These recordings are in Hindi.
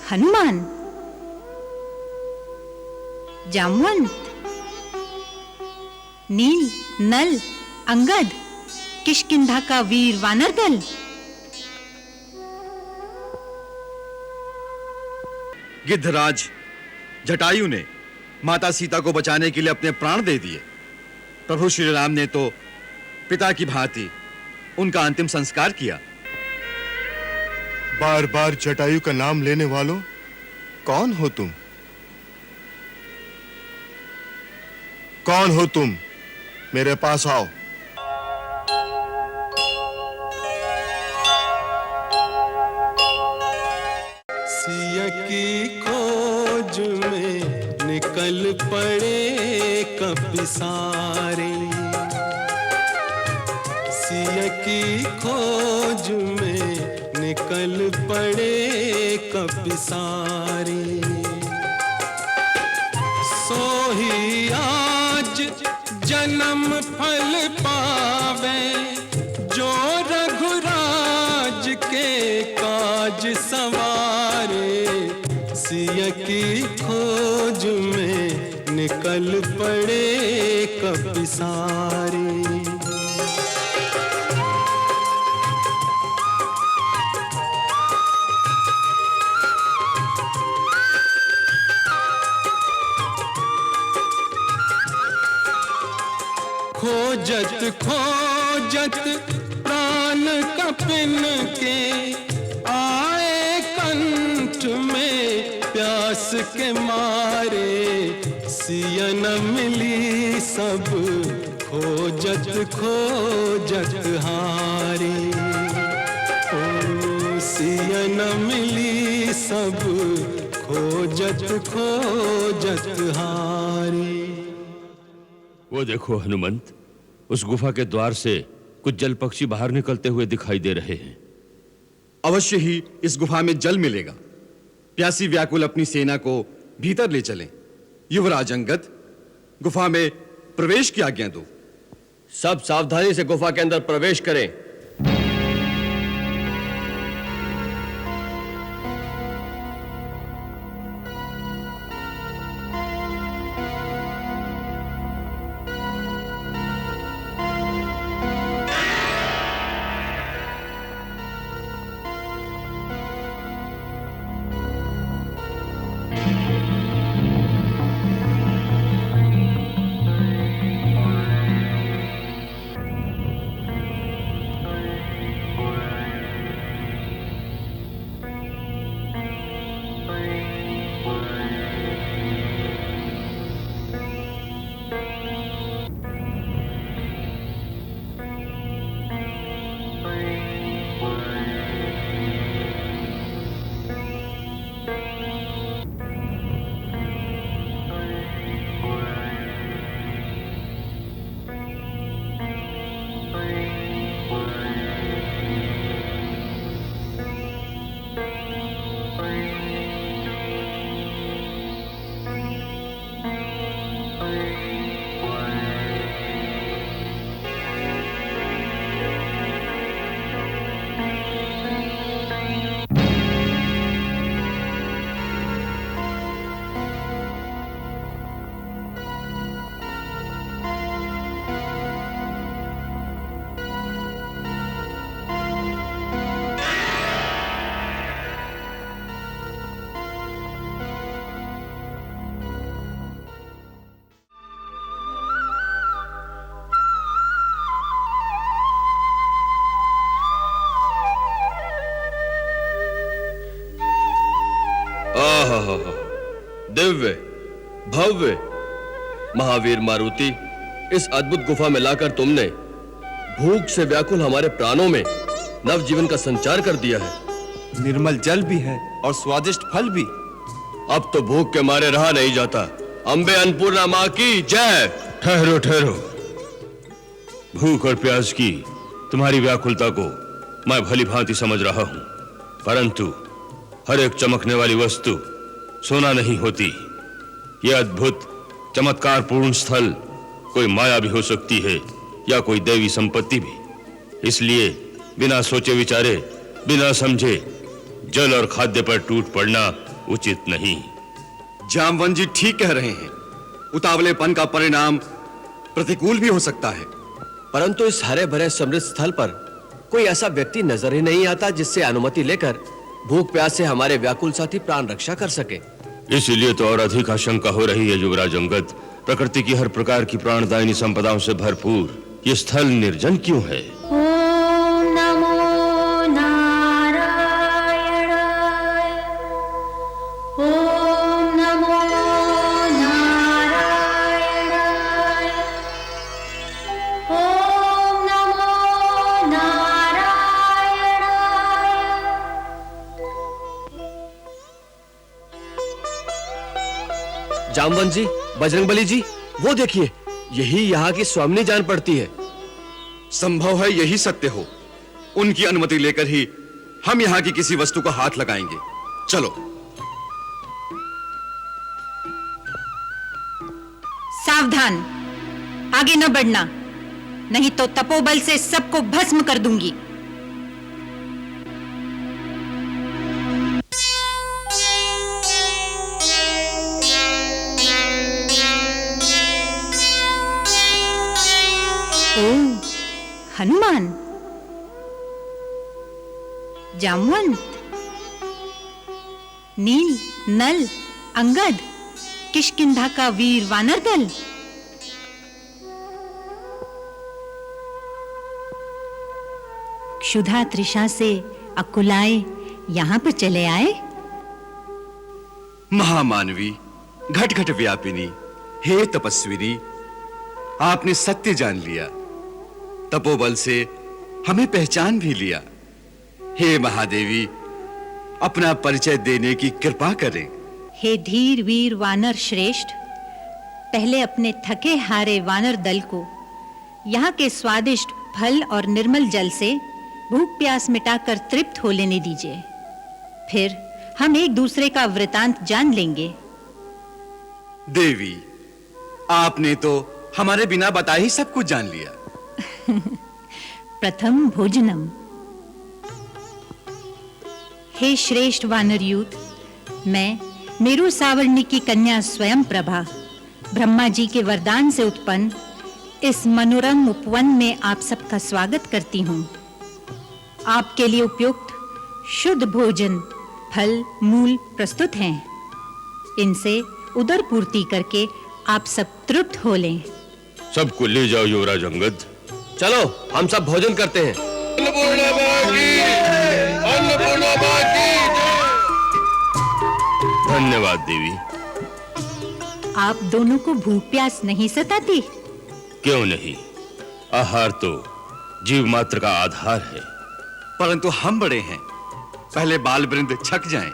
हनुमान, जामवंत, नील, नल, अंगद, किष्किंधा का वीर वानर दल। गिद्धराज जटायु ने माता सीता को बचाने के लिए अपने प्राण दे दिए। प्रभु श्री राम ने तो पिता की भांति उनका अंतिम संस्कार किया। बार बार जटायु का नाम लेने वालों, कौन हो तुम? कौन हो तुम? मेरे पास आओ। सिया की खोज में निकल पड़े कपि सारे, सिया की खोज में निकल पड़े कपि सारे। सोही आज जन्म फल पावे, जो रघुराज के काज संवारे। सिया की खोज में निकल पड़े कपि सारे। खोजत खोजत प्राण कपिन के, आए कंठ में प्यास के मारे। सिया न मिली सब खोजत खोजत हारे। ओ सिया न मिली सब खोजत खोजत हारे। वो देखो हनुमंत, उस गुफा के द्वार से कुछ जल पक्षी बाहर निकलते हुए दिखाई दे रहे हैं। अवश्य ही इस गुफा में जल मिलेगा। प्यासी व्याकुल अपनी सेना को भीतर ले चलें। युवराज अंगद, गुफा में प्रवेश की आज्ञा दो। सब सावधानी से गुफा के अंदर प्रवेश करें। दिव्य भव्य महावीर मारुति, इस अद्भुत गुफा में लाकर तुमने भूख से व्याकुल हमारे प्राणों में नवजीवन का संचार कर दिया है। निर्मल जल भी है और स्वादिष्ट फल भी। अब तो भूख के मारे रहा नहीं जाता। अम्बे अन्नपूर्णा मां की जय। ठहरो ठहरो। भूख और प्यास की तुम्हारी व्याकुलता को मैं भली भांति समझ रहा हूं, परंतु हर एक चमकने वाली वस्तु सोना नहीं होती। यह अद्भुत चमत्कार पूर्ण स्थल कोई माया भी हो सकती है या कोई देवी संपत्ति भी। इसलिए बिना सोचे विचारे, बिना समझे जल और खाद्य पर टूट पड़ना उचित नहीं। जामवंत जी ठीक कह रहे हैं। उतावलेपन का परिणाम प्रतिकूल भी हो सकता है। परंतु इस हरे भरे समृद्ध स्थल पर कोई ऐसा व्यक्ति नजर ही नहीं आता जिससे अनुमति लेकर भूख प्यास से हमारे व्याकुल साथी प्राण रक्षा कर सके। इसीलिए तो और अधिक आशंका हो रही है युवराज अंगद। प्रकृति की हर प्रकार की प्राणदायिनी संपदाओं से भरपूर ये स्थल निर्जन क्यों है? ओम नमो नारायणाय। ओम नमो नारायणाय। ओम नमो नारायणाय। जामवंत जी, बजरंगबली जी, वो देखिए, यही यहाँ की स्वामिनी जान पड़ती है। संभव है यही सत्य हो। उनकी अनुमति लेकर ही हम यहाँ की किसी वस्तु को हाथ लगाएंगे। चलो। सावधान, आगे न बढ़ना, नहीं तो तपोबल से सबको भस्म कर दूंगी। ओ, हनुमान, जामवंत, नील, नल, अंगद, किष्किंधा का वीर वानर दल। क्षुधा तृषा से अकुलाए यहां पर चले आए। महामानवी, घट घट व्यापिनी, हे तपस्विनी, आपने सत्य जान लिया। तपोबल से हमें पहचान भी लिया। हे महादेवी, अपना परिचय देने की कृपा करें। हे धीर वीर वानर श्रेष्ठ, पहले अपने थके हारे वानर दल को यहाँ के स्वादिष्ट फल और निर्मल जल से भूख प्यास मिटाकर तृप्त हो लेने दीजिए। फिर हम एक दूसरे का वृतांत जान लेंगे। देवी, आपने तो हमारे बिना बताए ही सब कुछ जान लिया। प्रथम भोजनम। हे श्रेष्ठ वानरयूथ, मैं मेरु सावर्णी की कन्या स्वयं प्रभा ब्रह्मा जी के वरदान से उत्पन्न इस मनोरम उपवन में आप सबका स्वागत करती हूँ। आपके लिए उपयुक्त शुद्ध भोजन, फल, मूल प्रस्तुत हैं। इनसे उदर पूर्ति करके आप सब तृप्त हो लें। सबको ले जाओ युवराज अंगद। चलो, हम सब भोजन करते हैं। धन्यवाद देवी। आप दोनों को भूख प्यास नहीं सताती? क्यों नहीं, आहार तो जीव मात्र का आधार है। परंतु हम बड़े हैं, पहले बाल वृंद छक जाएं।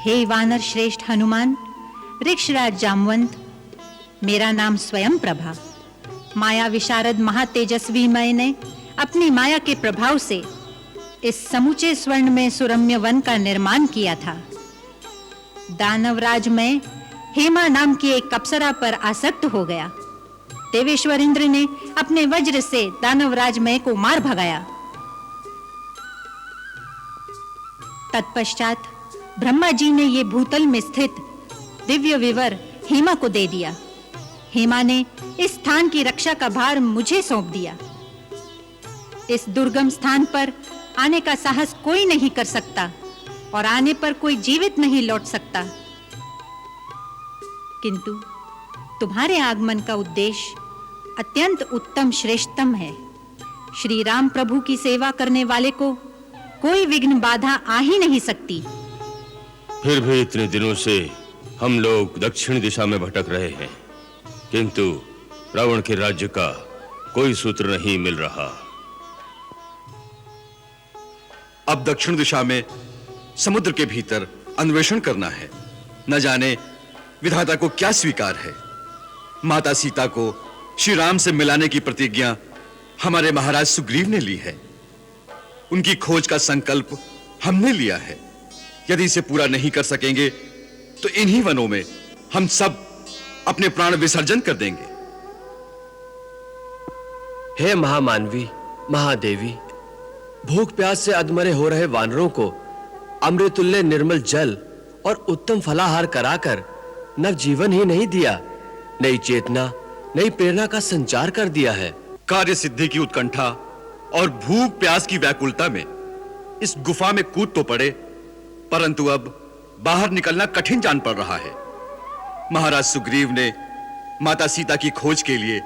हे वानर श्रेष्ठ हनुमान, वृक्षराज जामवंत, मेरा नाम स्वयं प्रभा। माया विशारद महातेजस्वी मय ने अपनी माया के प्रभाव से इस समूचे स्वर्ण में सुरम्य वन का निर्माण किया था। दानवराज में हेमा नाम की एक अप्सरा पर आसक्त हो गया। देवेश्वर इंद्र ने अपने वज्र से दानवराज मय को मार भगाया। तत्पश्चात ब्रह्मा जी ने ये भूतल में स्थित दिव्य विवर हेमा को दे दिया। हेमा ने इस स्थान की रक्षा का भार मुझे सौंप दिया। इस दुर्गम स्थान पर आने का साहस कोई नहीं कर सकता और आने पर कोई जीवित नहीं लौट सकता। किंतु तुम्हारे आगमन का उद्देश्य अत्यंत उत्तम श्रेष्ठतम है। श्री राम प्रभु की सेवा करने वाले को कोई विघ्न बाधा आ ही नहीं सकती। फिर भी इतने दिनों से हम लोग दक्षिण दिशा में भटक रहे हैं, किंतु रावण के राज्य का कोई सूत्र नहीं मिल रहा। अब दक्षिण दिशा में समुद्र के भीतर अन्वेषण करना है। न जाने विधाता को क्या स्वीकार है। माता सीता को श्री राम से मिलाने की प्रतिज्ञा हमारे महाराज सुग्रीव ने ली है। उनकी खोज का संकल्प हमने लिया है। यदि इसे पूरा नहीं कर सकेंगे तो इन्हीं वनों में हम सब अपने प्राण विसर्जन कर देंगे। हे महामानवी, महादेवी, भूख प्यास से अधमरे हो रहे वानरों को अमृतुल्य निर्मल जल और उत्तम फलाहार कराकर नवजीवन ही नहीं दिया, नई चेतना, नई प्रेरणा का संचार कर दिया है। कार्य सिद्धि की उत्कंठा और भूख प्यास की व्याकुलता में इस गुफा में कूद तो पड़े, परंतु अब बाहर निकलना कठिन जान पड़ रहा है। महाराज सुग्रीव ने माता सीता की खोज के लिए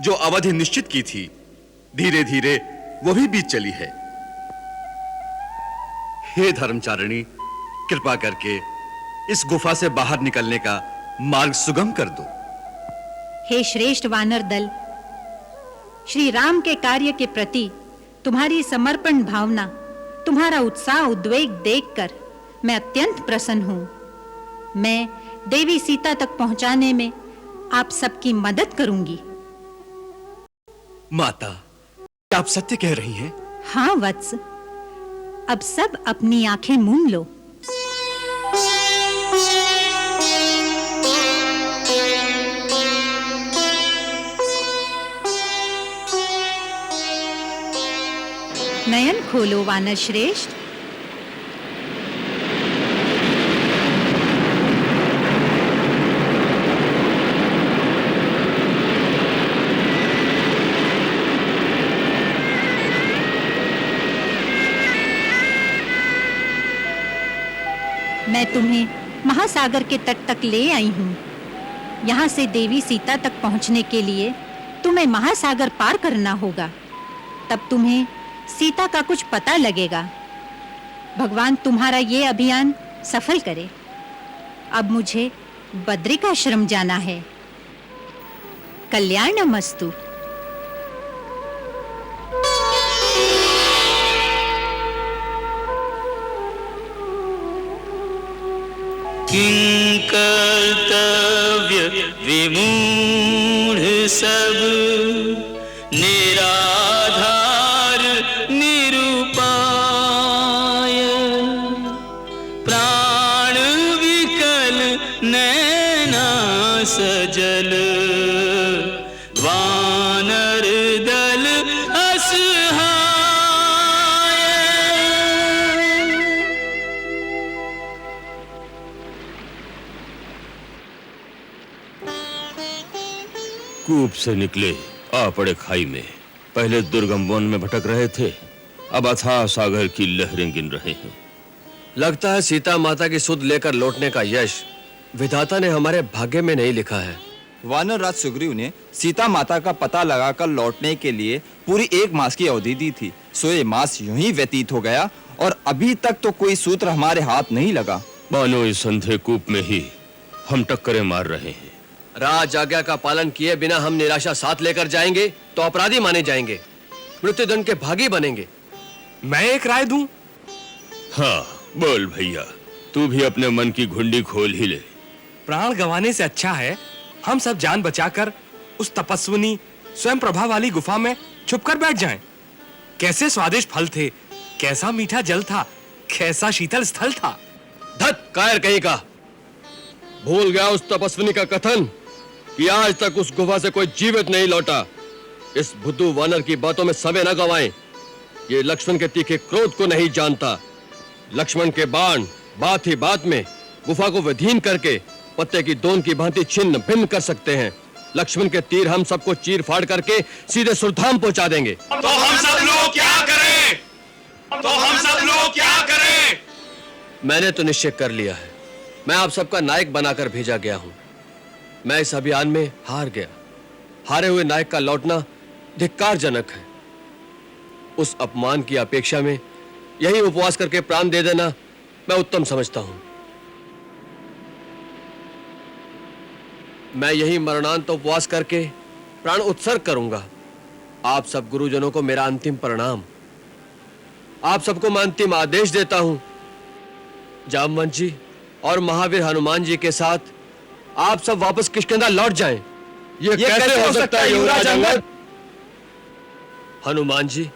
जो अवधि निश्चित की थी, धीरे धीरे वो भी बीत चली है। हे धर्मचारिणी, कृपा करके इस गुफा से बाहर निकलने का मार्ग सुगम कर दो। हे श्रेष्ठ वानर दल, श्री राम के कार्य के प्रति तुम्हारी समर्पण भावना, तुम्हारा उत्साह उद्वेग देखकर मैं अत्यंत प्रसन्न हूं। मैं देवी सीता तक पहुंचाने में आप सबकी मदद करूंगी। माता, क्या आप सत्य कह रही हैं? हाँ वत्स, अब सब अपनी आंखें मूंद लो। नयन खोलो वानर श्रेष्ठ। मैं तुम्हें महासागर के तट तक ले आई हूं। यहां से देवी सीता तक पहुंचने के लिए तुम्हें महासागर पार करना होगा, तब तुम्हें सीता का कुछ पता लगेगा। भगवान तुम्हारा ये अभियान सफल करे। अब मुझे बद्रिकाश्रम जाना है। कल्याणमस्तु। किं कर्तव्य विमूढ़ सब, निराधार निरुपाय, प्राण विकल नैना सजल, वानर दल असहाय। कूप से निकले आ पड़े खाई में। पहले दुर्गम वन में भटक रहे थे, अब अथाह सागर की लहरें गिन रहे हैं। लगता है सीता माता की सुध लेकर लौटने का यश विधाता ने हमारे भाग्य में नहीं लिखा है। वानर राज सुग्रीव ने सीता माता का पता लगाकर लौटने के लिए पूरी 1 मास की अवधि दी थी। सो ये मास यूं ही व्यतीत हो गया और अभी तक तो कोई सूत्र हमारे हाथ नहीं लगा। मानो इस अंधे कूप में ही हम टक्करें मार रहे हैं। राज आज्ञा का पालन किए बिना हम निराशा साथ लेकर जाएंगे तो अपराधी माने जाएंगे, मृत्युदंड के भागी बनेंगे। मैं एक राय दूं? हाँ बोल भैया, तू भी अपने मन की घुंडी खोल ही ले। प्राण गंवाने से अच्छा है हम सब जान बचाकर उस तपस्विनी स्वयं प्रभा वाली गुफा में छुपकर बैठ जाएं। कैसे स्वादिष्ट फल थे, कैसा मीठा जल था, कैसा शीतल स्थल था। धत कायर कहीं का, भूल गया उस तपस्विनी का कथन कि आज तक उस गुफा से कोई जीवित नहीं लौटा। इस बुद्धू वानर की बातों में समय न गवाएं। ये लक्ष्मण के तीखे क्रोध को नहीं जानता। लक्ष्मण के बाण बात ही बात में गुफा को विधीन करके पत्ते की दोन की भांति छिन्न भिन्न कर सकते हैं। लक्ष्मण के तीर हम सबको चीर फाड़ करके सीधे सुरधाम पहुंचा देंगे। तो हम सब लोग क्या करें? तो हम सब लोग क्या करें? मैंने तो निश्चय कर लिया है। मैं आप सबका नायक बनाकर भेजा गया हूं। मैं इस अभियान में हार गया। हारे हुए नायक का लौटना धिक्कारजनक है। उस अपमान की अपेक्षा में यही उपवास करके प्राण दे देना मैं उत्तम समझता हूं। मैं यही मरणांत उपवास करके प्राण उत्सर्ग करूंगा। आप सब गुरुजनों को मेरा अंतिम प्रणाम। आप सबको मैं अंतिम आदेश देता हूं। जामवंत जी और महावीर हनुमान जी के साथ आप सब वापस किष्किंधा लौट जाएं। ये कैसे हो सकता है युवराज अंगद? हनुमान जी,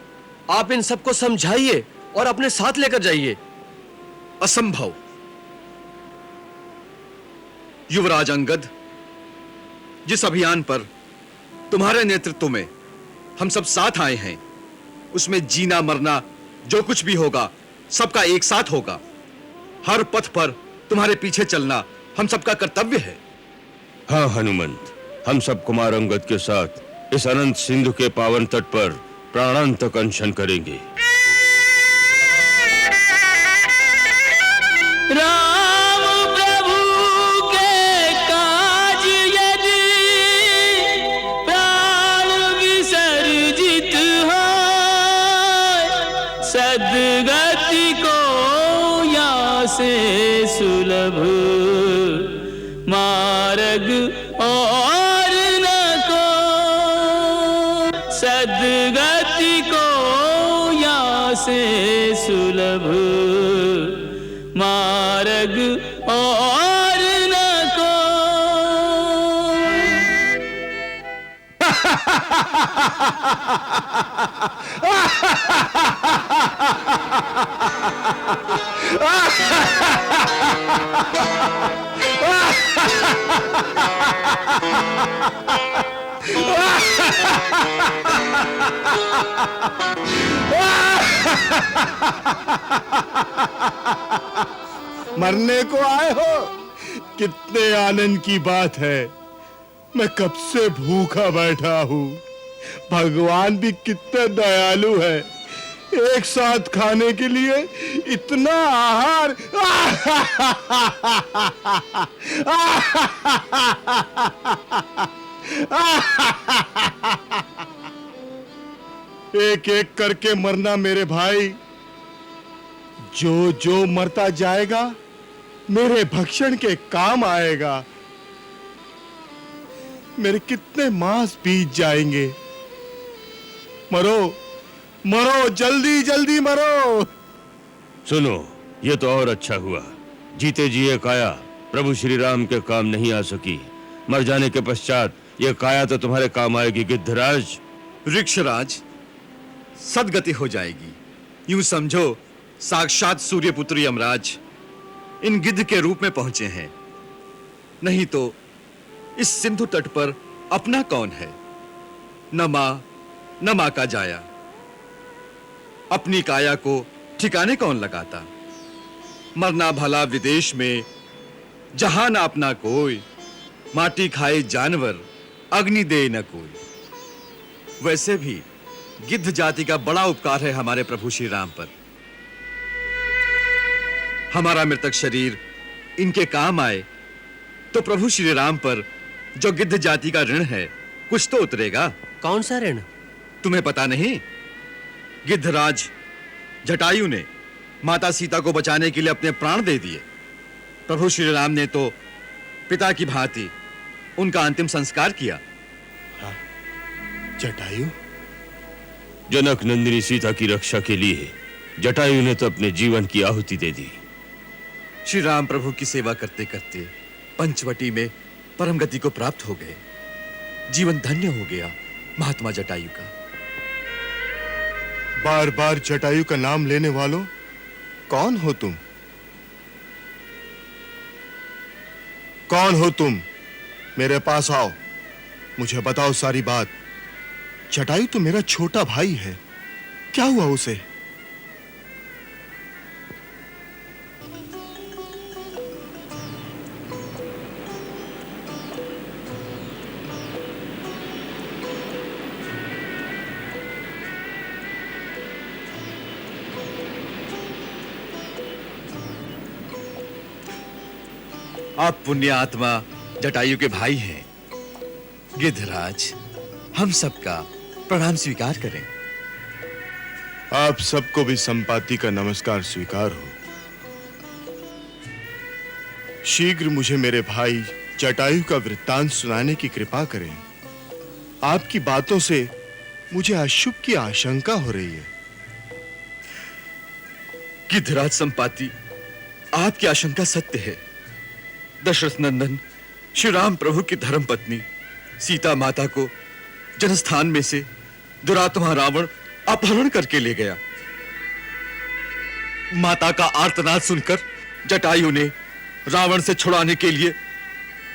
आप इन सबको समझाइए और अपने साथ लेकर जाइए। असंभव। युवराज अंगद, जिस अभियान पर तुम्हारे नेतृत्व में हम सब साथ आए हैं, उसमें जीना मरना जो कुछ भी होगा सबका एक साथ होगा। हर पथ पर तुम्हारे पीछे चलना हम सबका कर्तव्य है। हाँ हनुमंत, हम सब कुमार अंगद के साथ इस अनंत सिंधु के पावन तट पर प्राणांतक अनशन करेंगे। राम प्रभु के काज यदि प्राण विसर्जित हो, सद्गति को या से सुलभ मार्ग और न को, सद्गति को या से सुलभ मार्ग और न को। मरने को आए हो? कितने आनंद की बात है। मैं कब से भूखा बैठा हूँ। भगवान भी कितना दयालु है, एक साथ खाने के लिए इतना आहार। एक एक करके मरना मेरे भाई। जो जो मरता जाएगा मेरे भक्षण के काम आएगा। मेरे कितने मास बीत जाएंगे। मरो मरो, जल्दी जल्दी मरो। सुनो, ये तो और अच्छा हुआ। जीते जी ये काया प्रभु श्री राम के काम नहीं आ सकी, मर जाने के पश्चात ये काया तो तुम्हारे काम आएगी गिद्धराज। वृक्षराज, सदगति हो जाएगी। यूं समझो साक्षात सूर्यपुत्र यमराज इन गिद्ध के रूप में पहुंचे हैं। नहीं तो इस सिंधु तट पर अपना कौन है? न मां न मां का जाया। अपनी काया को ठिकाने कौन लगाता? मरना भला विदेश में, जहां ना अपना कोई, माटी खाए जानवर, अग्नि दे न कोई। वैसे भी गिद्ध जाति का बड़ा उपकार है हमारे प्रभु श्री राम पर। हमारा मृतक शरीर इनके काम आए तो प्रभु श्री राम पर जो गिद्ध जाति का ऋण है कुछ तो उतरेगा। कौन सा ऋण? तुम्हें पता नहीं? गिद्धराज जटायु ने माता सीता को बचाने के लिए अपने प्राण दे दिए। प्रभु श्री राम ने तो पिता की भांति उनका अंतिम संस्कार किया। हाँ, जटायु? जनक नंदिनी सीता की रक्षा के लिए जटायु ने तो अपने जीवन की आहुति दे दी। श्री राम प्रभु की सेवा करते करते पंचवटी में परम गति को प्राप्त हो गए। जीवन धन्य हो गया महात्मा जटायु का। बार बार जटायु का नाम लेने वालों, कौन हो तुम? कौन हो तुम? मेरे पास आओ, मुझे बताओ सारी बात। जटायु तो मेरा छोटा भाई है, क्या हुआ उसे? आप पुण्य आत्मा जटायु के भाई हैं। गिद्धराज, हम सबका प्रणाम स्वीकार करें। आप सबको भी संपाति का नमस्कार स्वीकार हो। शीघ्र मुझे मेरे भाई जटायु का वृत्तांत सुनाने की कृपा करें। आपकी बातों से मुझे अशुभ की आशंका हो रही है। गिद्धराज संपाति, आपकी आशंका सत्य है। दशरथ नंदन श्री राम प्रभु की धर्म पत्नी सीता माता को जनस्थान में से दुरात्मा रावण अपहरण करके ले गया। माता का आर्तनाद सुनकर जटायु ने रावण से छुड़ाने के लिए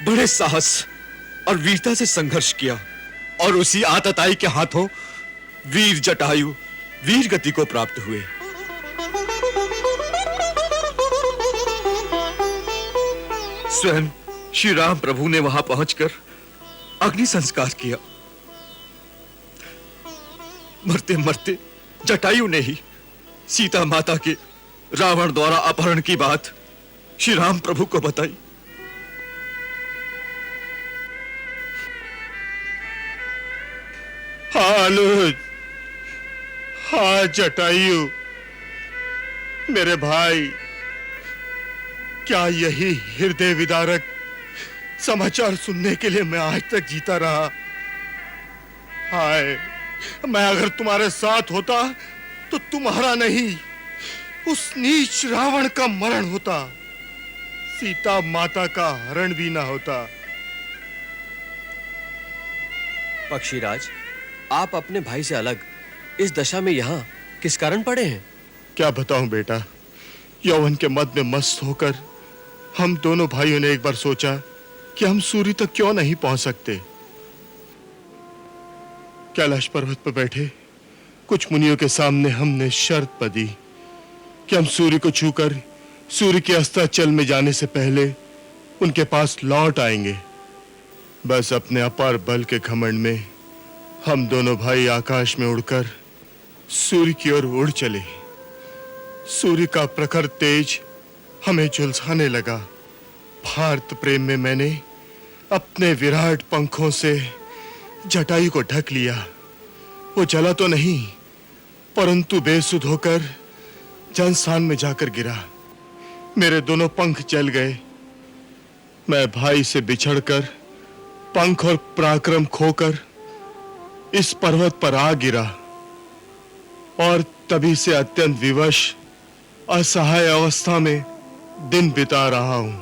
बड़े साहस और वीरता से संघर्ष किया और उसी आतताई के हाथों वीर जटायु वीर गति को प्राप्त हुए। स्वयं श्री राम प्रभु ने वहां पहुंचकर अग्नि संस्कार किया। मरते मरते जटायु ने ही सीता माता के रावण द्वारा अपहरण की बात श्री राम प्रभु को बताई। हाँ अनुज, हाँ जटायु, मेरे भाई, क्या यही हृदय विदारक समाचार सुनने के लिए मैं आज तक जीता रहा? हाय, मैं अगर तुम्हारे साथ होता तो तुम्हारा नहीं, उस नीच रावण का मरण होता, सीता माता का हरण भी ना होता। पक्षीराज, आप अपने भाई से अलग इस दशा में यहाँ किस कारण पड़े हैं? क्या बताऊं बेटा, यौवन के मद में मस्त होकर हम दोनों भाइयों ने एक बार सोचा कि हम सूर्य तक क्यों नहीं पहुंच सकते। कैलाश पर्वत पर बैठे कुछ मुनियों के सामने हमने शर्त बंधी कि हम सूर्य को छूकर सूर्य के अस्ताचल में जाने से पहले उनके पास लौट आएंगे। बस अपने अपार बल के घमंड में हम दोनों भाई आकाश में उड़कर सूर्य की ओर उड़ चले। सूर्य का प्रखर तेज हमें झुलसाने लगा। भारत प्रेम में मैंने अपने विराट पंखों से जटायु को ढक लिया। वो जला तो नहीं, परंतु बेसुध होकर जनस्थान में जाकर गिरा। मेरे दोनों पंख जल गए। मैं भाई से बिछड़कर पंख और पराक्रम खोकर इस पर्वत पर आ गिरा और तभी से अत्यंत विवश असहाय अवस्था में दिन बिता रहा हूं।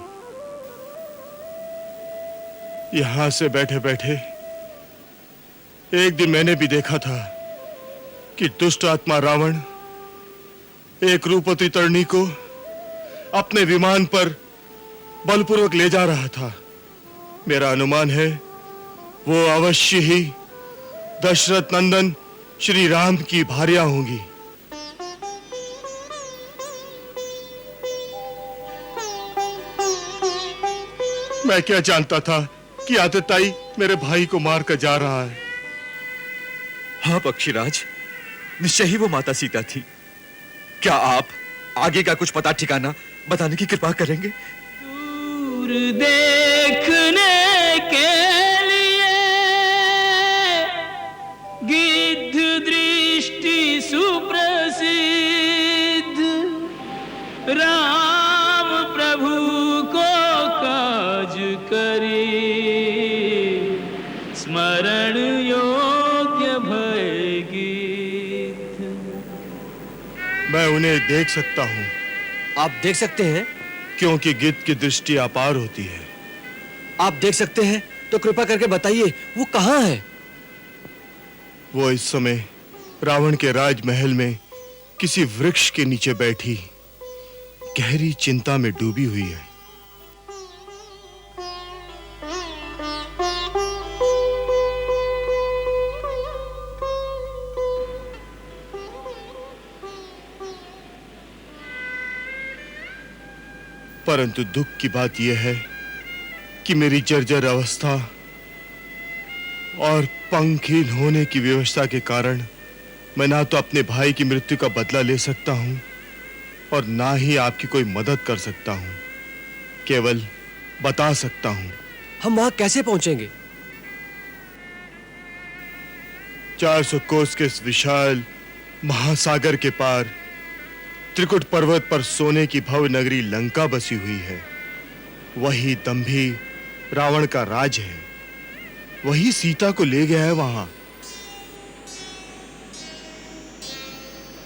यहां से बैठे बैठे एक दिन मैंने भी देखा था कि दुष्ट आत्मा रावण एक रूपवती तरणी को अपने विमान पर बलपूर्वक ले जा रहा था। मेरा अनुमान है वो अवश्य ही दशरथ नंदन श्री राम की भार्या होंगी। मैं क्या जानता था कि आतताई मेरे भाई को मारकर जा रहा है। हाँ पक्षीराज, निश्चय ही वो माता सीता थी। क्या आप आगे का कुछ पता ठिकाना बताने की कृपा करेंगे? दूर देखने के लिए गिद्ध दृष्टि सुप्रसिद्ध राम प्रभु को काज करे स्मरण योग्य भय गीत। मैं उन्हें देख सकता हूं। आप देख सकते हैं? क्योंकि गिद्ध की दृष्टि अपार होती है। आप देख सकते हैं तो कृपा करके बताइए वो कहाँ है? वो इस समय रावण के राजमहल में किसी वृक्ष के नीचे बैठी गहरी चिंता में डूबी हुई है। परंतु दुख की बात यह है कि मेरी जर्जर अवस्था और पंखहीन होने की व्यवस्था के कारण मैं ना तो अपने भाई की मृत्यु का बदला ले सकता हूं और ना ही आपकी कोई मदद कर सकता हूं। केवल बता सकता हूं। हम वहां कैसे पहुंचेंगे? 400 कोस के इस विशाल महासागर के पार त्रिकुट पर्वत पर सोने की भव्य नगरी लंका बसी हुई है। वही दंभी रावण का राज है। वही सीता को ले गया है वहां।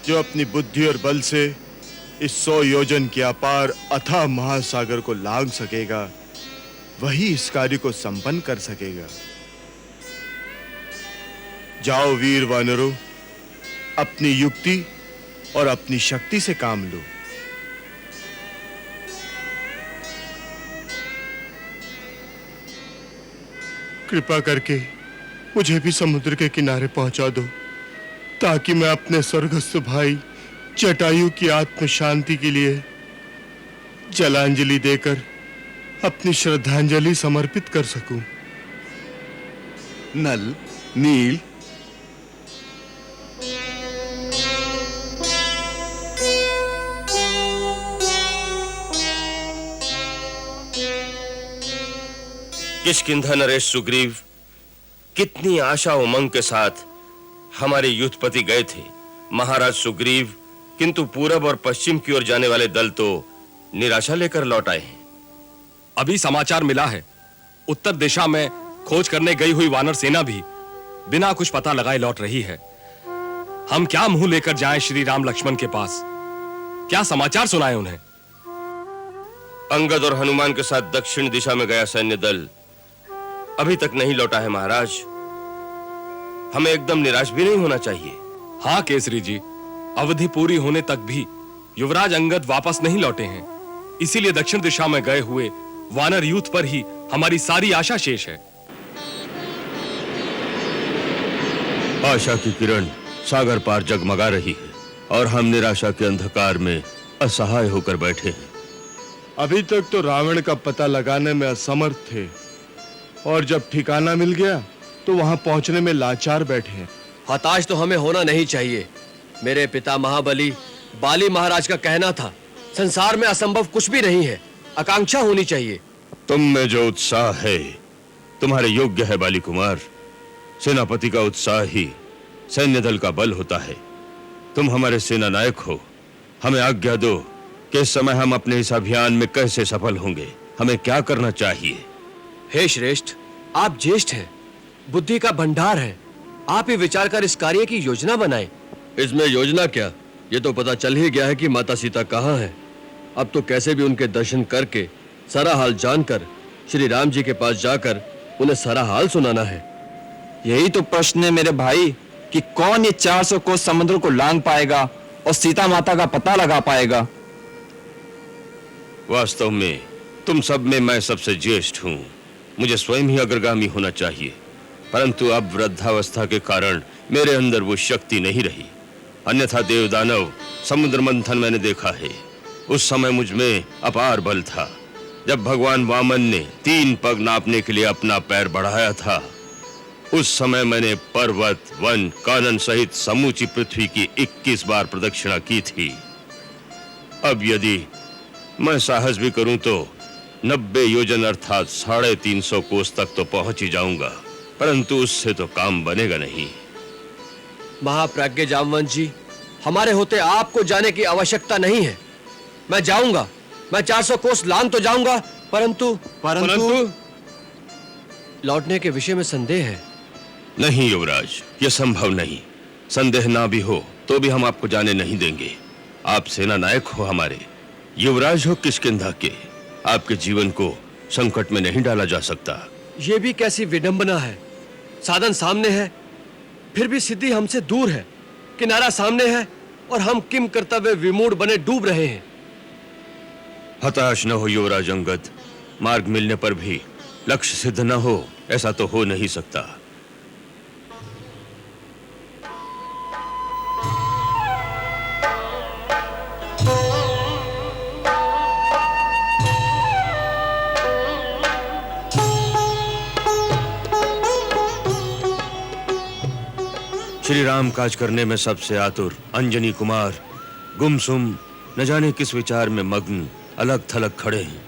जो अपनी बुद्धि और बल से इस 100 योजन के अपार अथाह महासागर को लांघ सकेगा, वही इस कार्य को संपन्न कर सकेगा। जाओ वीर वानरों, अपनी युक्ति और अपनी शक्ति से काम लो। कृपा करके मुझे भी समुद्र के किनारे पहुंचा दो, ताकि मैं अपने स्वर्गस्थ भाई जटायु की आत्म शांति के लिए जलांजलि देकर अपनी श्रद्धांजलि समर्पित कर सकूं। नल, नील, किष्किंधा नरेश सुग्रीव कितनी आशा उमंग के साथ हमारे युद्धपति गए थे महाराज सुग्रीव, किंतु पूरब और पश्चिम की ओर जाने वाले दल तो निराशा लेकर लौट आए हैं। अभी समाचार मिला है, उत्तर दिशा में खोज करने गई हुई वानर सेना भी बिना कुछ पता लगाए लौट रही है। हम क्या मुंह लेकर जाएं श्री राम लक्ष्मण के पास? क्या समाचार सुनाएं उन्हें? अंगद और हनुमान के साथ दक्षिण दिशा में गया सैन्य दल अभी तक नहीं लौटा है महाराज। हमें एकदम निराश भी नहीं होना चाहिए। हाँ केसरी जी, अवधि पूरी होने तक भी युवराज अंगद वापस नहीं लौटे हैं, इसीलिए दक्षिण दिशा में गए हुए वानर यूथ पर ही हमारी सारी आशा शेष है। आशा की किरण सागर पार जगमगा रही है और हम निराशा के अंधकार में असहाय होकर बैठे हैं। अभी तक तो रावण का पता लगाने में असमर्थ थे, और जब ठिकाना मिल गया तो वहां पहुंचने में लाचार बैठे हैं। हताश तो हमें होना नहीं चाहिए। मेरे पिता महाबली बाली महाराज का कहना था, संसार में असंभव कुछ भी नहीं है, आकांक्षा होनी चाहिए। तुम में जो उत्साह है तुम्हारे योग्य है बाली कुमार। सेनापति का उत्साह ही सैन्य दल का बल होता है। तुम हमारे सेना नायक हो, हमें आज्ञा दो कि इस समय हम अपने इस अभियान में कैसे सफल होंगे, हमें क्या करना चाहिए। हे श्रेष्ठ, आप ज्येष्ठ हैं, बुद्धि का भंडार है, आप ही विचार कर इस कार्य की योजना बनाएं। इसमें योजना क्या, ये तो पता चल ही गया है कि माता सीता कहाँ है। अब तो कैसे भी उनके दर्शन करके सारा हाल जानकर श्री राम जी के पास जाकर उन्हें सारा हाल सुनाना है। यही तो प्रश्न है मेरे भाई, कि कौन ये 400 कोस समुद्र को लांघ पाएगा और सीता माता का पता लगा पाएगा। वास्तव में तुम सब में मैं सबसे ज्येष्ठ हूँ, मुझे स्वयं ही अग्रगामी होना चाहिए, परंतु अब वृद्धावस्था के कारण मेरे अंदर वो शक्ति नहीं रही। अन्यथा देवदानव समुद्र मंथन मैंने देखा है, उस समय मुझ में अपार बल था। जब भगवान वामन ने 3 पग नापने के लिए अपना पैर बढ़ाया था, उस समय मैंने पर्वत, वन, कानन सहित समूची पृथ्वी की 21 बार प्रदक्षिणा की थी। अब यदि मैं साहस भी करूं तो 90 योजन अर्थात 350 कोस तक तो पहुंच ही जाऊंगा, परंतु उससे तो काम बनेगा नहीं। महाप्राज्ञ जामवंत जी, हमारे होते आपको जाने की आवश्यकता नहीं है। मैं जाऊंगा, मैं 400 कोस लांघ तो जाऊंगा, परंतु लौटने के विषय में संदेह है। नहीं युवराज, यह संभव नहीं। संदेह ना भी हो तो भी हम आपको जाने नहीं देंगे। आप सेना नायक हो हमारे, युवराज हो किष्किंधा के, आपके जीवन को संकट में नहीं डाला जा सकता। ये भी कैसी विडंबना है, साधन सामने है फिर भी सिद्धि हमसे दूर है, किनारा सामने है और हम किम कर्तव्य विमूढ़ बने डूब रहे हैं। हताश न हो युवराज अंगद, मार्ग मिलने पर भी लक्ष्य सिद्ध न हो, ऐसा तो हो नहीं सकता। श्री राम काज करने में सबसे आतुर अंजनी कुमार गुमसुम न जाने किस विचार में मग्न अलग थलग खड़े हैं।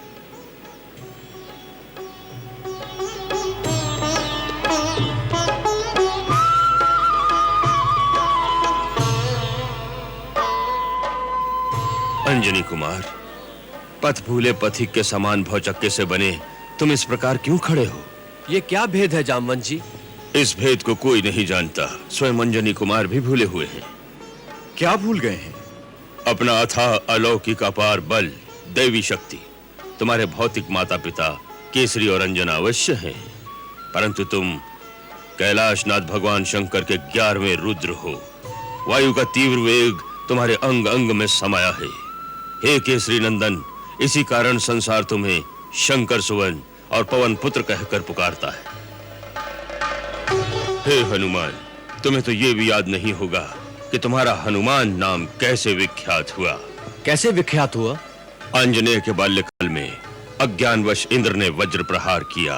अंजनी कुमार, पथ भूले पथिक के समान भौचक्के से बने तुम इस प्रकार क्यों खड़े हो? ये क्या भेद है जामवंत जी? इस भेद को कोई नहीं जानता, स्वयं अंजनी कुमार भी भूले हुए हैं। क्या भूल गए हैं? अपना अथाह अलौकिक अपार बल, दैवी शक्ति। तुम्हारे भौतिक माता पिता केसरी और अंजना अवश्य हैं, परंतु तुम कैलाशनाथ भगवान शंकर के 11वें रुद्र हो। वायु का तीव्र वेग तुम्हारे अंग अंग में समाया है। हे केसरी नंदन, इसी कारण संसार तुम्हें शंकर सुवन और पवन पुत्र कहकर पुकारता है। हे हनुमान, तुम्हें तो ये भी याद नहीं होगा कि तुम्हारा हनुमान नाम कैसे विख्यात हुआ। कैसे विख्यात हुआ? आंजनेय के बाल्यकाल में अज्ञानवश इंद्र ने वज्र प्रहार किया।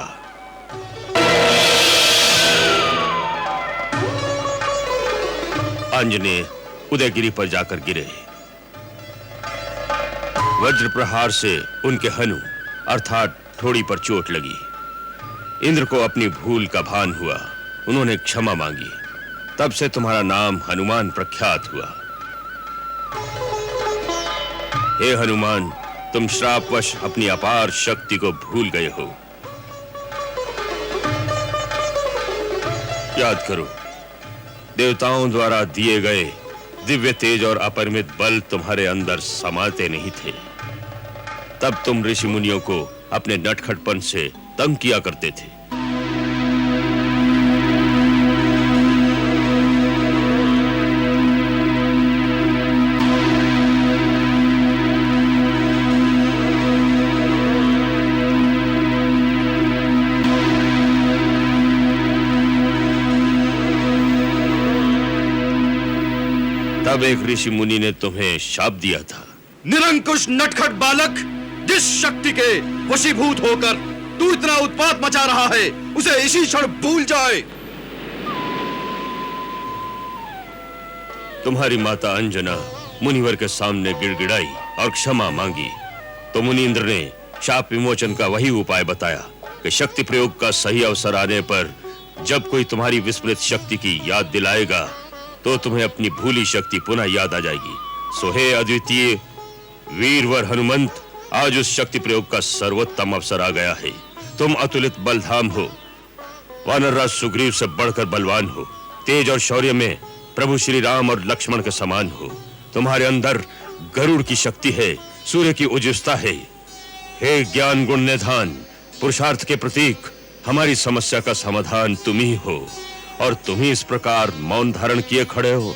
आंजनेय उदयगिरी पर जाकर गिरे। वज्र प्रहार से उनके हनु अर्थात ठोड़ी पर चोट लगी। इंद्र को अपनी भूल का भान हुआ, उन्होंने क्षमा मांगी। तब से तुम्हारा नाम हनुमान प्रख्यात हुआ। हे हनुमान, तुम श्रापवश अपनी अपार शक्ति को भूल गए हो। याद करो, देवताओं द्वारा दिए गए दिव्य तेज और अपरिमित बल तुम्हारे अंदर समाते नहीं थे। तब तुम ऋषि मुनियों को अपने नटखटपन से तंग किया करते थे। तब एक ऋषि मुनि ने तुम्हें शाप दिया था। निरंकुश नटखट बालक, जिस शक्ति के वशीभूत होकर तू इतना उत्पात मचा रहा है, उसे इसी क्षण भूल जाए। तुम्हारी माता अंजना मुनिवर के सामने गिड़गिड़ाई और क्षमा मांगी तो मुनींद्र ने शाप विमोचन का वही उपाय बताया कि शक्ति प्रयोग का सही अवसर आने पर जब कोई तुम्हारी विस्मृत शक्ति की याद दिलाएगा तो तुम्हें अपनी भूली शक्ति पुनः याद आ जाएगी। सो हे अद्वितीय वीरवर हनुमंत, आज उस शक्ति प्रयोग का सर्वोत्तम अवसर आ गया है। तुम अतुलित बलधाम हो, वानरराज सुग्रीव से बढ़कर बलवान हो, तेज और शौर्य में प्रभु श्री राम और लक्ष्मण के समान हो। तुम्हारे अंदर गरुड़ की शक्ति है, सूर्य की उज्ज्वलता है। हे ज्ञान गुण निधान, पुरुषार्थ के प्रतीक, हमारी समस्या का समाधान तुम ही हो और तुम ही इस प्रकार मौन धारण किए खड़े हो।